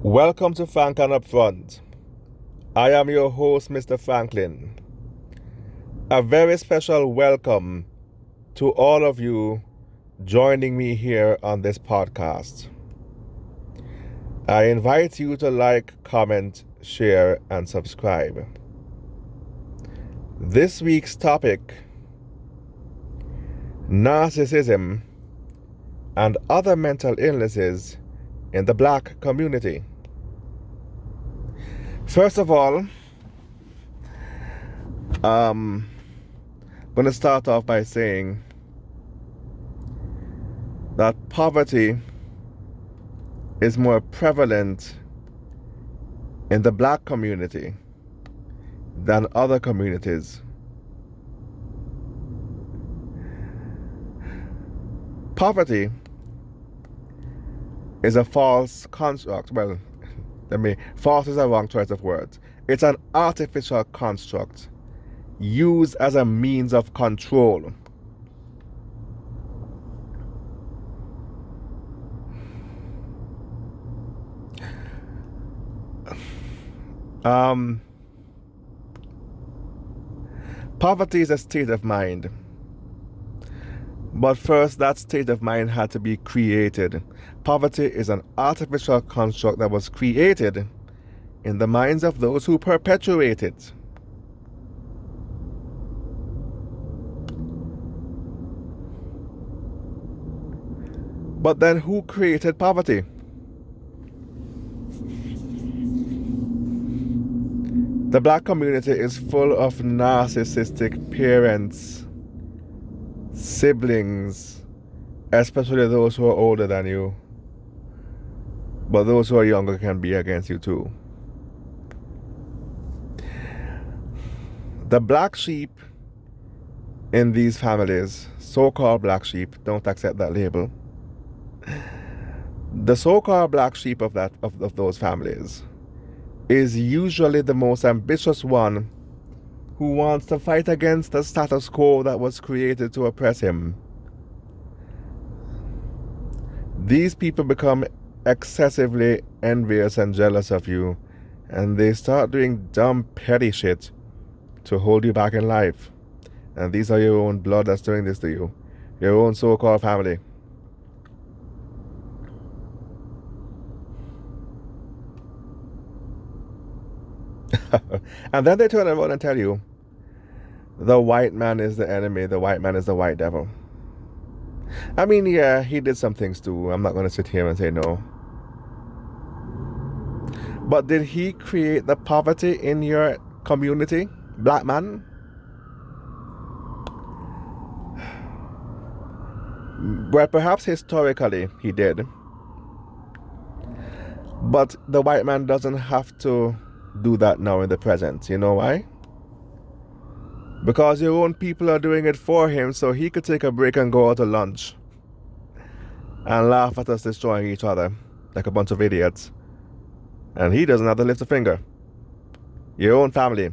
Welcome to Franklin Upfront. I am your host, Mr. Franklin. A very special welcome to all of you joining me here on this podcast. I invite you to like, comment, share, and subscribe. This week's topic: narcissism and other mental illnesses in the Black community. First of all, I'm going to start off by saying that poverty is more prevalent in the Black community than other communities. Poverty is a false construct. Well, false is a wrong choice of words. It's an artificial construct used as a means of control. Poverty is a state of mind. But first, that state of mind had to be created. Poverty is an artificial construct that was created in the minds of those who perpetuate it. But then who created poverty? The Black community is full of narcissistic parents, siblings, especially those who are older than you. But those who are younger can be against you too. The black sheep in these families, so-called black sheep, don't accept that label. The so-called black sheep of those families is usually the most ambitious one, who wants to fight against the status quo that was created to oppress him. These people become excessively envious and jealous of you, and they start doing dumb, petty shit to hold you back in life. And these are your own blood that's doing this to you, your own so-called family. And then they turn around and tell you the white man is the enemy, the white man is the white devil. I mean, yeah, he did some things too. I'm not going to sit here and say no. But did he create the poverty in your community, black man? Well, perhaps historically he did. But the white man doesn't have to do that now in the present. You know why? Because your own people are doing it for him, so he could take a break and go out to lunch and laugh at us destroying each other like a bunch of idiots. And he doesn't have to lift a finger. Your own family.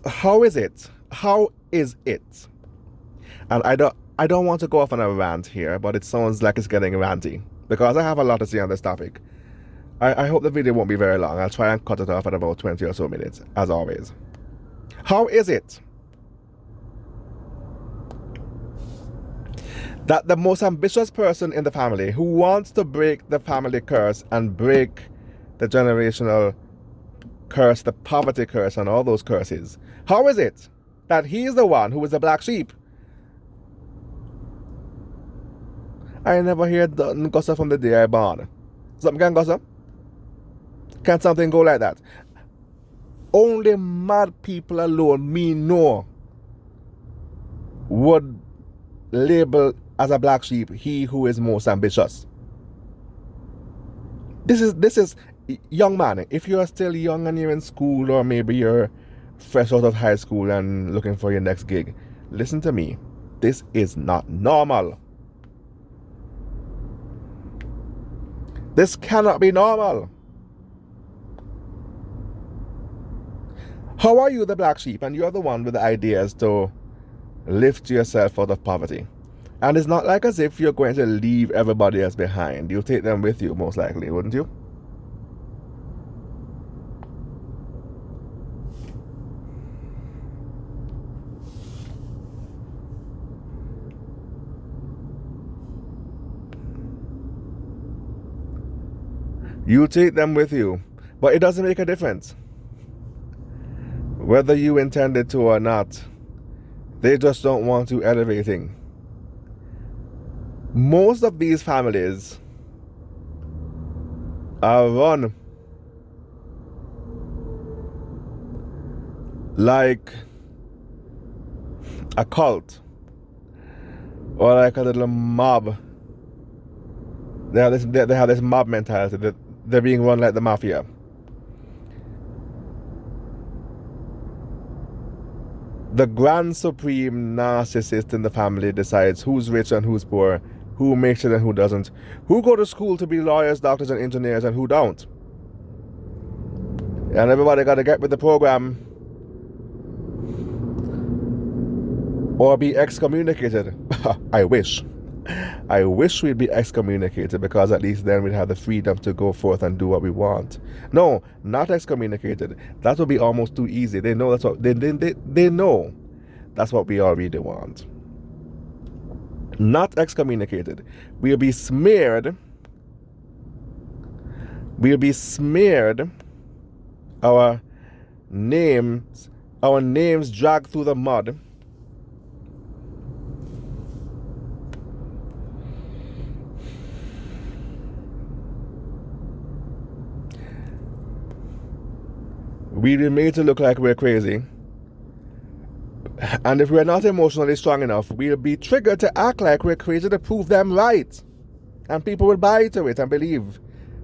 How is it? How is it? And I don't want to go off on a rant here, but it sounds like it's getting ranty because I have a lot to say on this topic. I hope the video won't be very long. I'll try and cut it off at about 20 or so minutes, as always. How is it that the most ambitious person in the family, who wants to break the family curse and break the generational curse, the poverty curse, and all those curses, how is it that he's the one who is the black sheep? I never hear nothing gossip from the day I born. Something can gossip? Can something go like that? Only mad people alone me know would label as a black sheep he who is most ambitious. This is young man. If you are still young and you're in school, or maybe you're fresh out of high school and looking for your next gig, listen to me. This is not normal. This cannot be normal. How are you the black sheep and you're the one with the ideas to lift yourself out of poverty? And it's not like as if you're going to leave everybody else behind. You'll take them with you, most likely, wouldn't you? You take them with you. But it doesn't make a difference. Whether you intended to or not, they just don't want you elevating. Most of these families are run like a cult or like a little mob. They have this mob mentality that they're being run like the mafia. The grand supreme narcissist in the family decides who's rich and who's poor, who makes it and who doesn't, who go to school to be lawyers, doctors, and engineers, and who don't. And everybody got to get with the program or be excommunicated. I wish we'd be excommunicated, because at least then we'd have the freedom to go forth and do what we want. No, not excommunicated. That would be almost too easy. They know that's what they know. That's what we all really want. Not excommunicated. We'll be smeared. Our names dragged through the mud. We're made to look like we're crazy. And if we're not emotionally strong enough, we'll be triggered to act like we're crazy to prove them right. And people will buy into it and believe,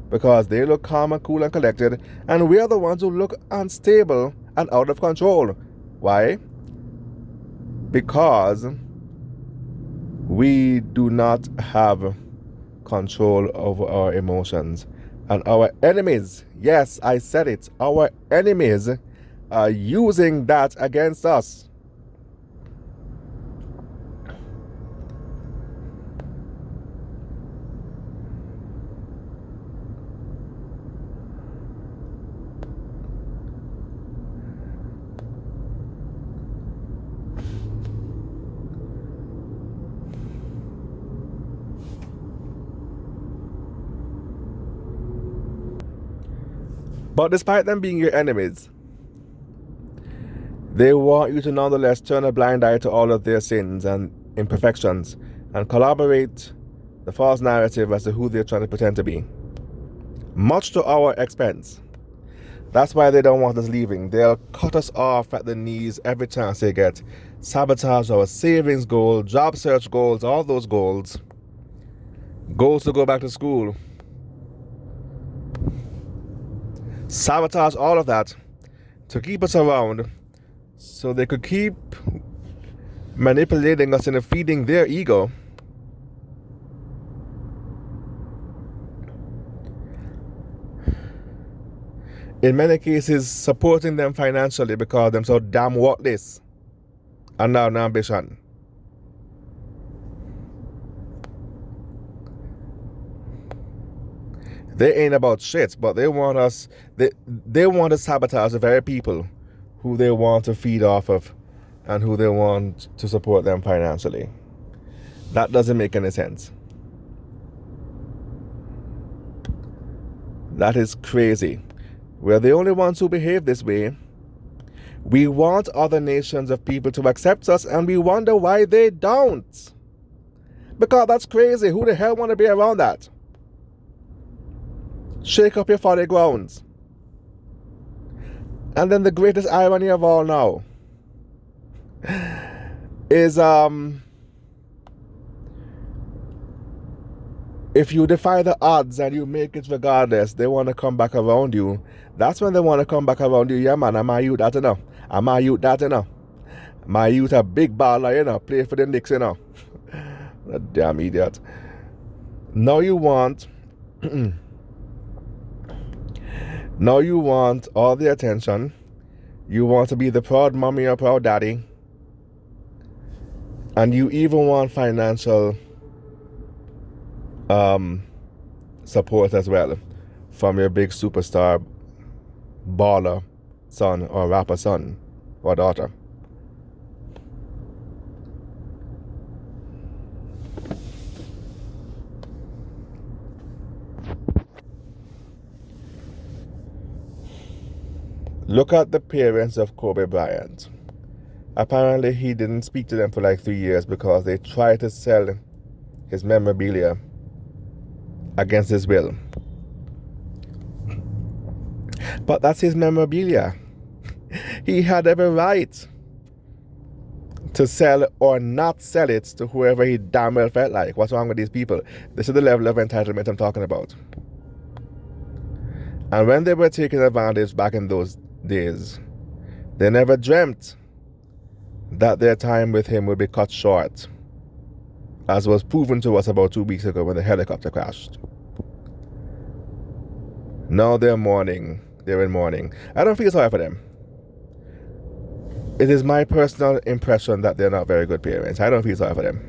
because they look calm and cool and collected, and we're the ones who look unstable and out of control. Why? Because we do not have control over our emotions. And our enemies, yes, I said it, our enemies are using that against us. But despite them being your enemies, they want you to nonetheless turn a blind eye to all of their sins and imperfections and collaborate the false narrative as to who they're trying to pretend to be, much to our expense. That's why they don't want us leaving. They'll cut us off at the knees every chance they get, sabotage our savings goal, job search goals, all those goals to go back to school. Sabotage all of that to keep us around so they could keep manipulating us into feeding their ego. In many cases, supporting them financially because they're so damn worthless and now an ambition. They ain't about shit, but they want us. They want to sabotage the very people who they want to feed off of and who they want to support them financially. That doesn't make any sense. That is crazy. We're the only ones who behave this way. We want other nations of people to accept us, and we wonder why they don't. Because that's crazy. Who the hell want to be around that? Shake up your folly grounds. And then the greatest irony of all now is if you defy the odds and you make it regardless, they want to come back around you. That's when they want to come back around you. Yeah, man, I'm a youth that, you know. I'm a youth that, you know. My youth a big baller, you know. Play for the Knicks, you know. Damn idiot. Now you want... Now you want all the attention. You want to be the proud mommy or proud daddy. And you even want financial support as well from your big superstar baller son or rapper son or daughter. Look at the parents of Kobe Bryant. Apparently, he didn't speak to them for like 3 years because they tried to sell his memorabilia against his will. But that's his memorabilia. He had every right to sell or not sell it to whoever he damn well felt like. What's wrong with these people? This is the level of entitlement I'm talking about. And when they were taking advantage back in those days, they never dreamt that their time with him would be cut short, as was proven to us about 2 weeks ago when the helicopter crashed. Now they're mourning. They're in mourning. I don't feel sorry for them. It is my personal impression that they're not very good parents. I don't feel sorry for them.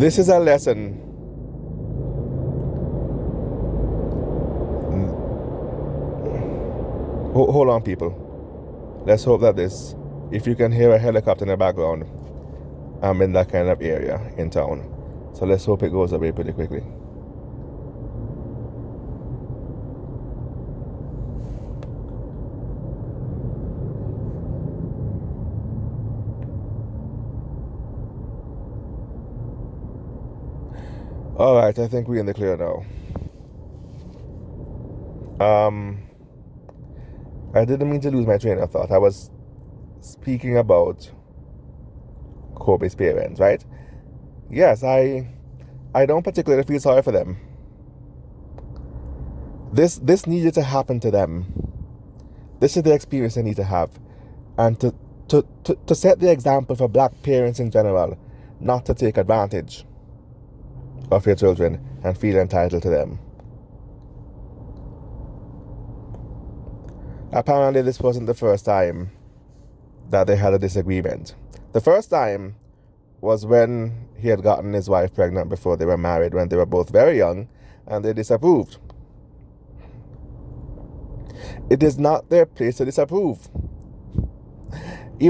This is a lesson. Hold on, people. Let's hope that this, if you can hear a helicopter in the background, I'm in that kind of area in town. So let's hope it goes away pretty quickly. All right, I think we're in the clear now. I didn't mean to lose my train of thought. I was speaking about Kobe's parents, right? Yes, I don't particularly feel sorry for them. This needed to happen to them. This is the experience they need to have. And to set the example for black parents in general, not to take advantage of your children and feel entitled to them. Apparently this wasn't the first time that they had a disagreement. The first time was when he had gotten his wife pregnant before they were married, when they were both very young, and they disapproved. It is not their place to disapprove. He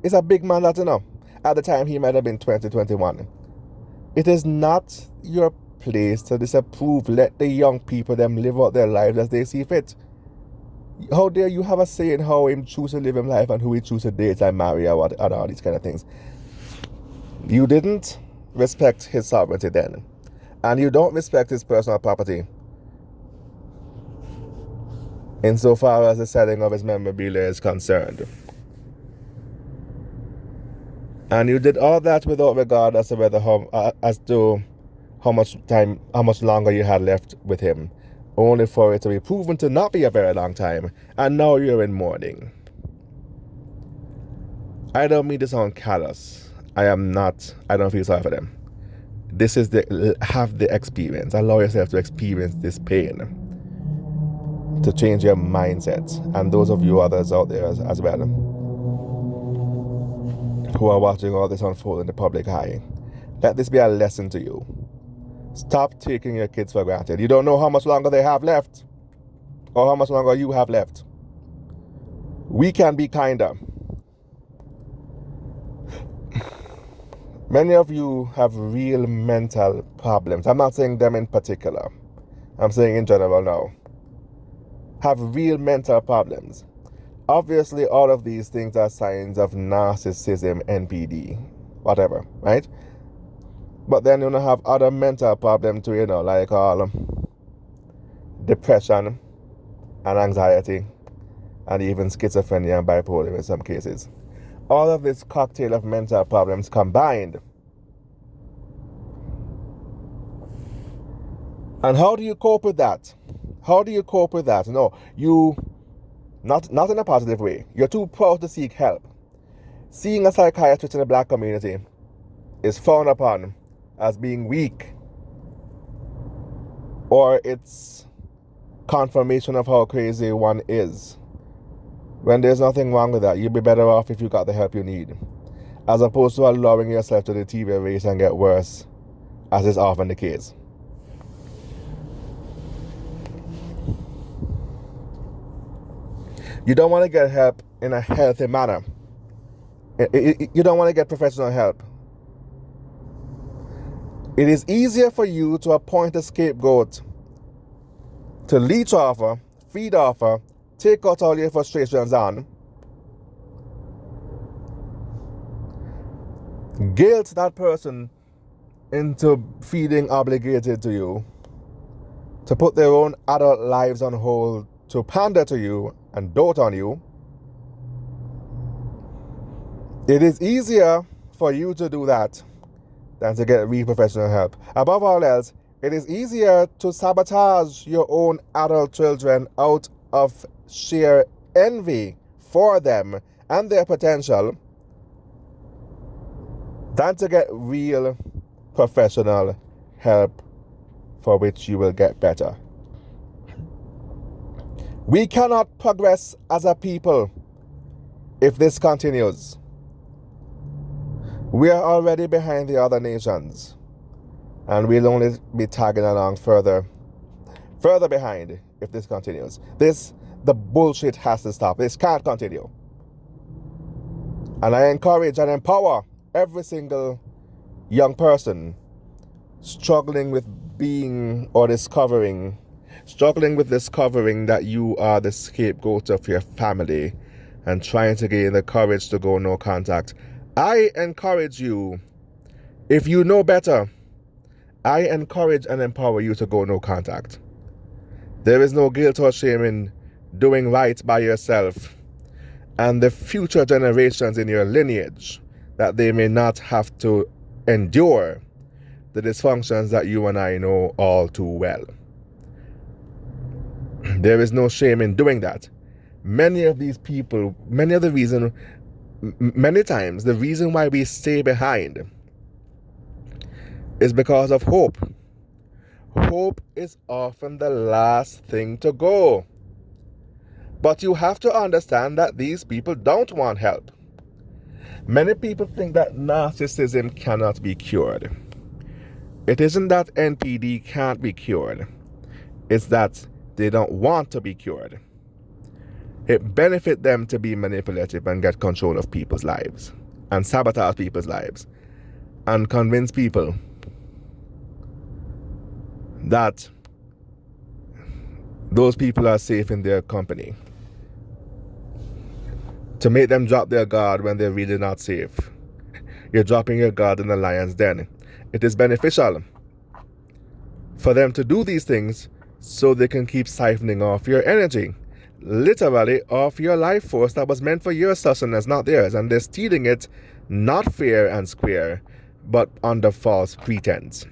is a big man, that you know. At the time he might have been 20, 21. It is not your place to disapprove. Let the young people them live out their lives as they see fit. How dare you have a say in how him choose to live his life and who he choose to date and marry or what, and all these kind of things. You didn't respect his sovereignty then. And you don't respect his personal property insofar as the selling of his memorabilia is concerned. And you did all that without regard as to how much longer you had left with him, only for it to be proven to not be a very long time, and now you're in mourning. I don't mean to sound callous. I don't feel sorry for them. This is have the experience. Allow yourself to experience this pain, to change your mindset. And those of you others out there as well, who are watching all this unfold in the public eye, let this be a lesson to you. Stop taking your kids for granted. You don't know how much longer they have left, or how much longer you have left. We can be kinder. Many of you have real mental problems. I'm not saying them in particular. I'm saying in general now. Have real mental problems. Obviously, all of these things are signs of narcissism, NPD, whatever, right? But then you have other mental problems too, like depression and anxiety, and even schizophrenia and bipolar in some cases. All of this cocktail of mental problems combined. And how do you cope with that? How do you cope with that? No, you, not in a positive way. You're too proud to seek help. Seeing a psychiatrist in the black community is frowned upon as being weak, or it's confirmation of how crazy one is. When there's nothing wrong with that, you'd be better off if you got the help you need, as opposed to allowing yourself to deteriorate and get worse, as is often the case. You don't want to get help in a healthy manner. You don't want to get professional help It is easier for you to appoint a scapegoat, to leech off her, feed off her, take out all your frustrations on, guilt that person into feeling obligated to you, to put their own adult lives on hold, to pander to you and dote on you. It is easier for you to do that than to get real professional help. Above all else, it is easier to sabotage your own adult children out of sheer envy for them and their potential than to get real professional help for which you will get better. We cannot progress as a people if this continues. We are already behind the other nations, and we'll only be tagging along further behind if this continues. The bullshit has to stop. This can't continue. And I encourage and empower every single young person struggling with discovering that you are the scapegoat of your family and trying to gain the courage to go no contact. I encourage you, if you know better, I encourage and empower you to go no contact. There is no guilt or shame in doing right by yourself and the future generations in your lineage, that they may not have to endure the dysfunctions that you and I know all too well. There is no shame in doing that. Many times the reason why we stay behind is because of hope. Hope is often the last thing to go. But you have to understand that these people don't want help. Many people think that narcissism cannot be cured. It isn't that NPD can't be cured. It's that they don't want to be cured. It benefits them to be manipulative and get control of people's lives and sabotage people's lives and convince people that those people are safe in their company, to make them drop their guard when they're really not safe. You're dropping your guard in the lion's den. It is beneficial for them to do these things so they can keep siphoning off your energy, literally off your life force that was meant for your sustenance, not theirs. And they're stealing it not fair and square, but under false pretense.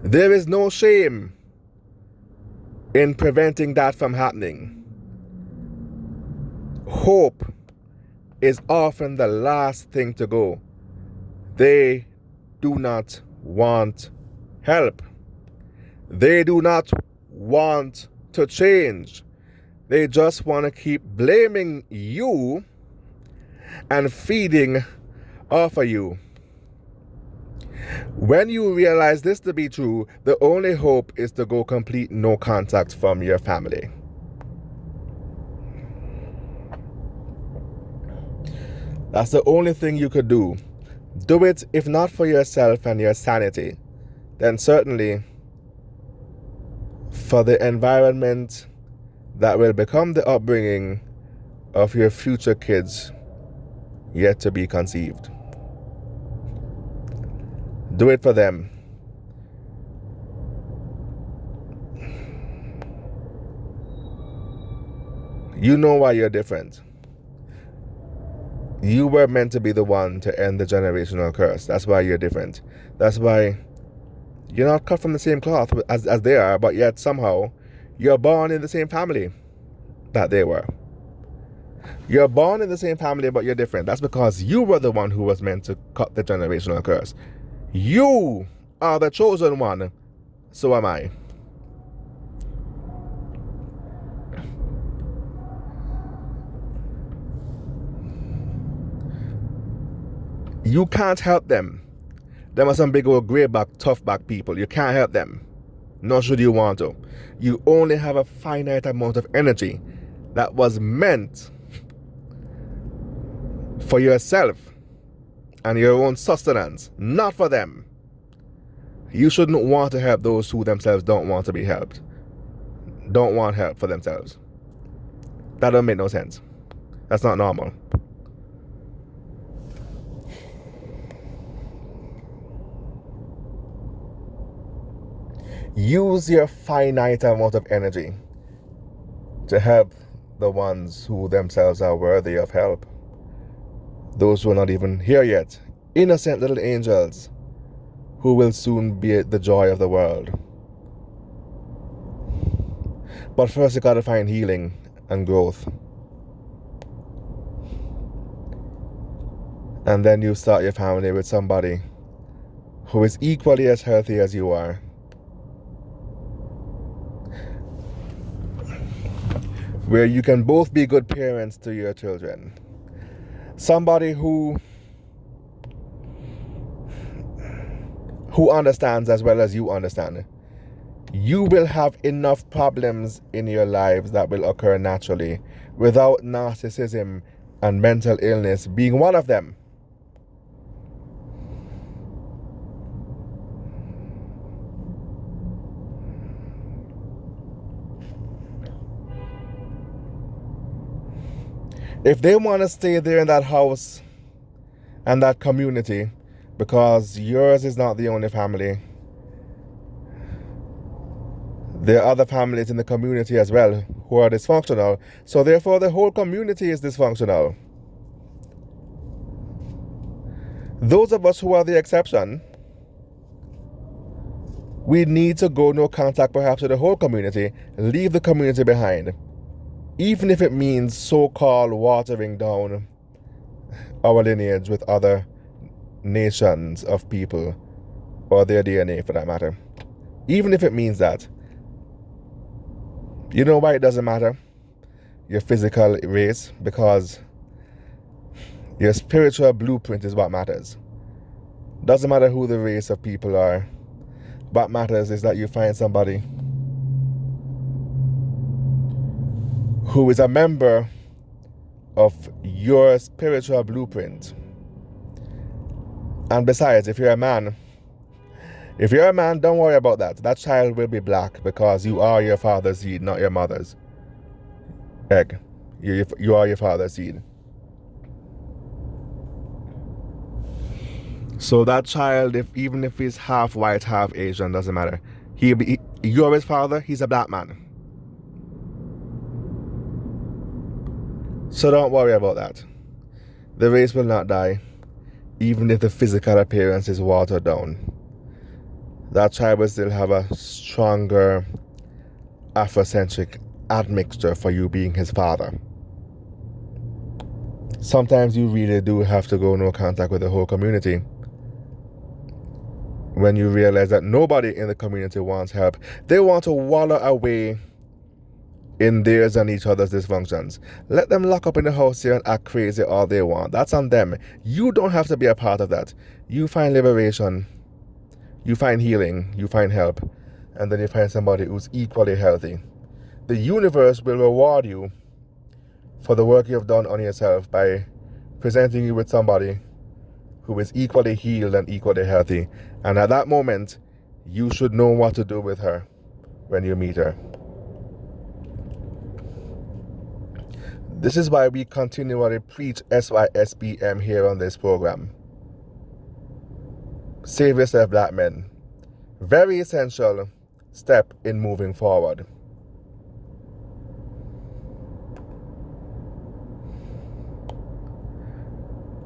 There is no shame in preventing that from happening. Hope is often the last thing to go. They do not want help. They do not want to change. They just want to keep blaming you and feeding off of you. When you realize this to be true, the only hope is to go complete no contact from your family. That's the only thing you could do. Do it, if not for yourself and your sanity, then certainly for the environment that will become the upbringing of your future kids yet to be conceived. Do it for them. You know why you're different. You were meant to be the one to end the generational curse. That's why you're different. That's why you're not cut from the same cloth as they are, but yet somehow you're born in the same family that they were. You're born in the same family, but you're different. That's because you were the one who was meant to cut the generational curse. You are the chosen one. So am I. You can't help them. Them are some big old greyback, tough back people. You can't help them. Nor should you want to. You only have a finite amount of energy. that was meant for yourself and your own sustenance, not for them. You shouldn't want to help those who themselves don't want to be helped, don't want help for themselves. That don't make no sense. That's not normal. Use your finite amount of energy to help the ones who themselves are worthy of help. Those who are not even here yet, innocent little angels who will soon be the joy of the world. But first you gotta find healing and growth. And then you start your family with somebody who is equally as healthy as you are. Where you can both be good parents to your children. Somebody who understands as well as you understand. You will have enough problems in your lives that will occur naturally without narcissism and mental illness being one of them. If they want to stay there in that house and that community, because yours is not the only family, there are other families in the community as well who are dysfunctional. So therefore the whole community is dysfunctional. Those of us who are the exception, we need to go no contact perhaps with the whole community, leave the community behind. Even if it means so-called watering down our lineage with other nations of people, or their DNA for that matter. Even if it means that. You know why it doesn't matter? Your physical race, because your spiritual blueprint is what matters. Doesn't matter who the race of people are. What matters is that you find somebody who is a member of your spiritual blueprint. And besides, if you're a man, don't worry about that. That child will be black because you are your father's seed, not your mother's egg. You are your father's seed. So that child, even if he's half white, half Asian, doesn't matter. You're his father, he's a black man. So don't worry about that. The race will not die, even if the physical appearance is watered down. That child will still have a stronger Afrocentric admixture for you being his father. Sometimes you really do have to go no contact with the whole community when you realize that nobody in the community wants help. They want to wallow away in theirs and each other's dysfunctions. Let them lock up in the house here and act crazy all they want. That's on them. You don't have to be a part of that. You find liberation, you find healing, you find help, and then you find somebody who's equally healthy. The universe will reward you for the work you have done on yourself by presenting you with somebody who is equally healed and equally healthy. And at that moment, you should know what to do with her when you meet her. This is why we continually preach SYSBM here on this program. Save yourself, black men. Very essential step in moving forward.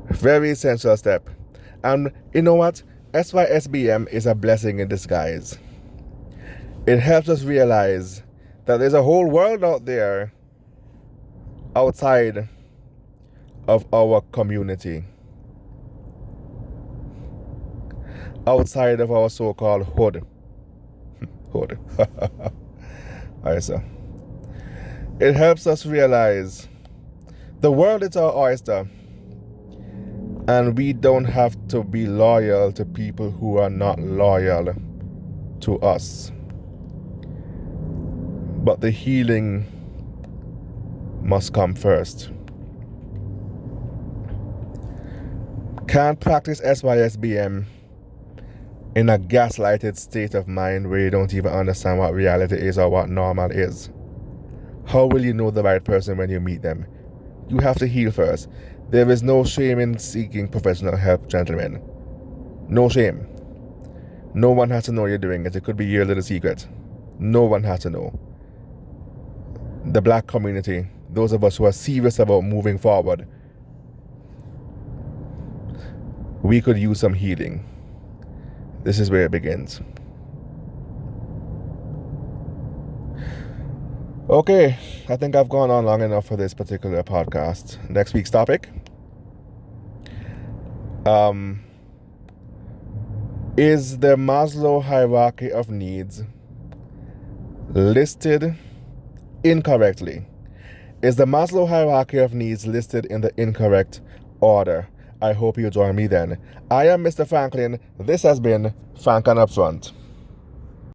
Very essential step. And you know what? SYSBM is a blessing in disguise. It helps us realize that there's a whole world out there outside of our community, outside of our so-called hood. Hood. Alright, so it helps us realize the world is our oyster, and we don't have to be loyal to people who are not loyal to us. But the healing must come first. Can't practice SYSBM in a gaslighted state of mind where you don't even understand what reality is or what normal is. How will you know the right person when you meet them? You have to heal first. There is no shame in seeking professional help, gentlemen. No shame. No one has to know you're doing it. It could be your little secret. No one has to know. The black community, those of us who are serious about moving forward, we could use some healing. This is where it begins. Okay, I think I've gone on long enough for this particular podcast. Next week's topic is the Maslow hierarchy of needs listed incorrectly? Is the Maslow hierarchy of needs listed in the incorrect order? I hope you join me then. I am Mr. Franklin. This has been Frank and Upfront.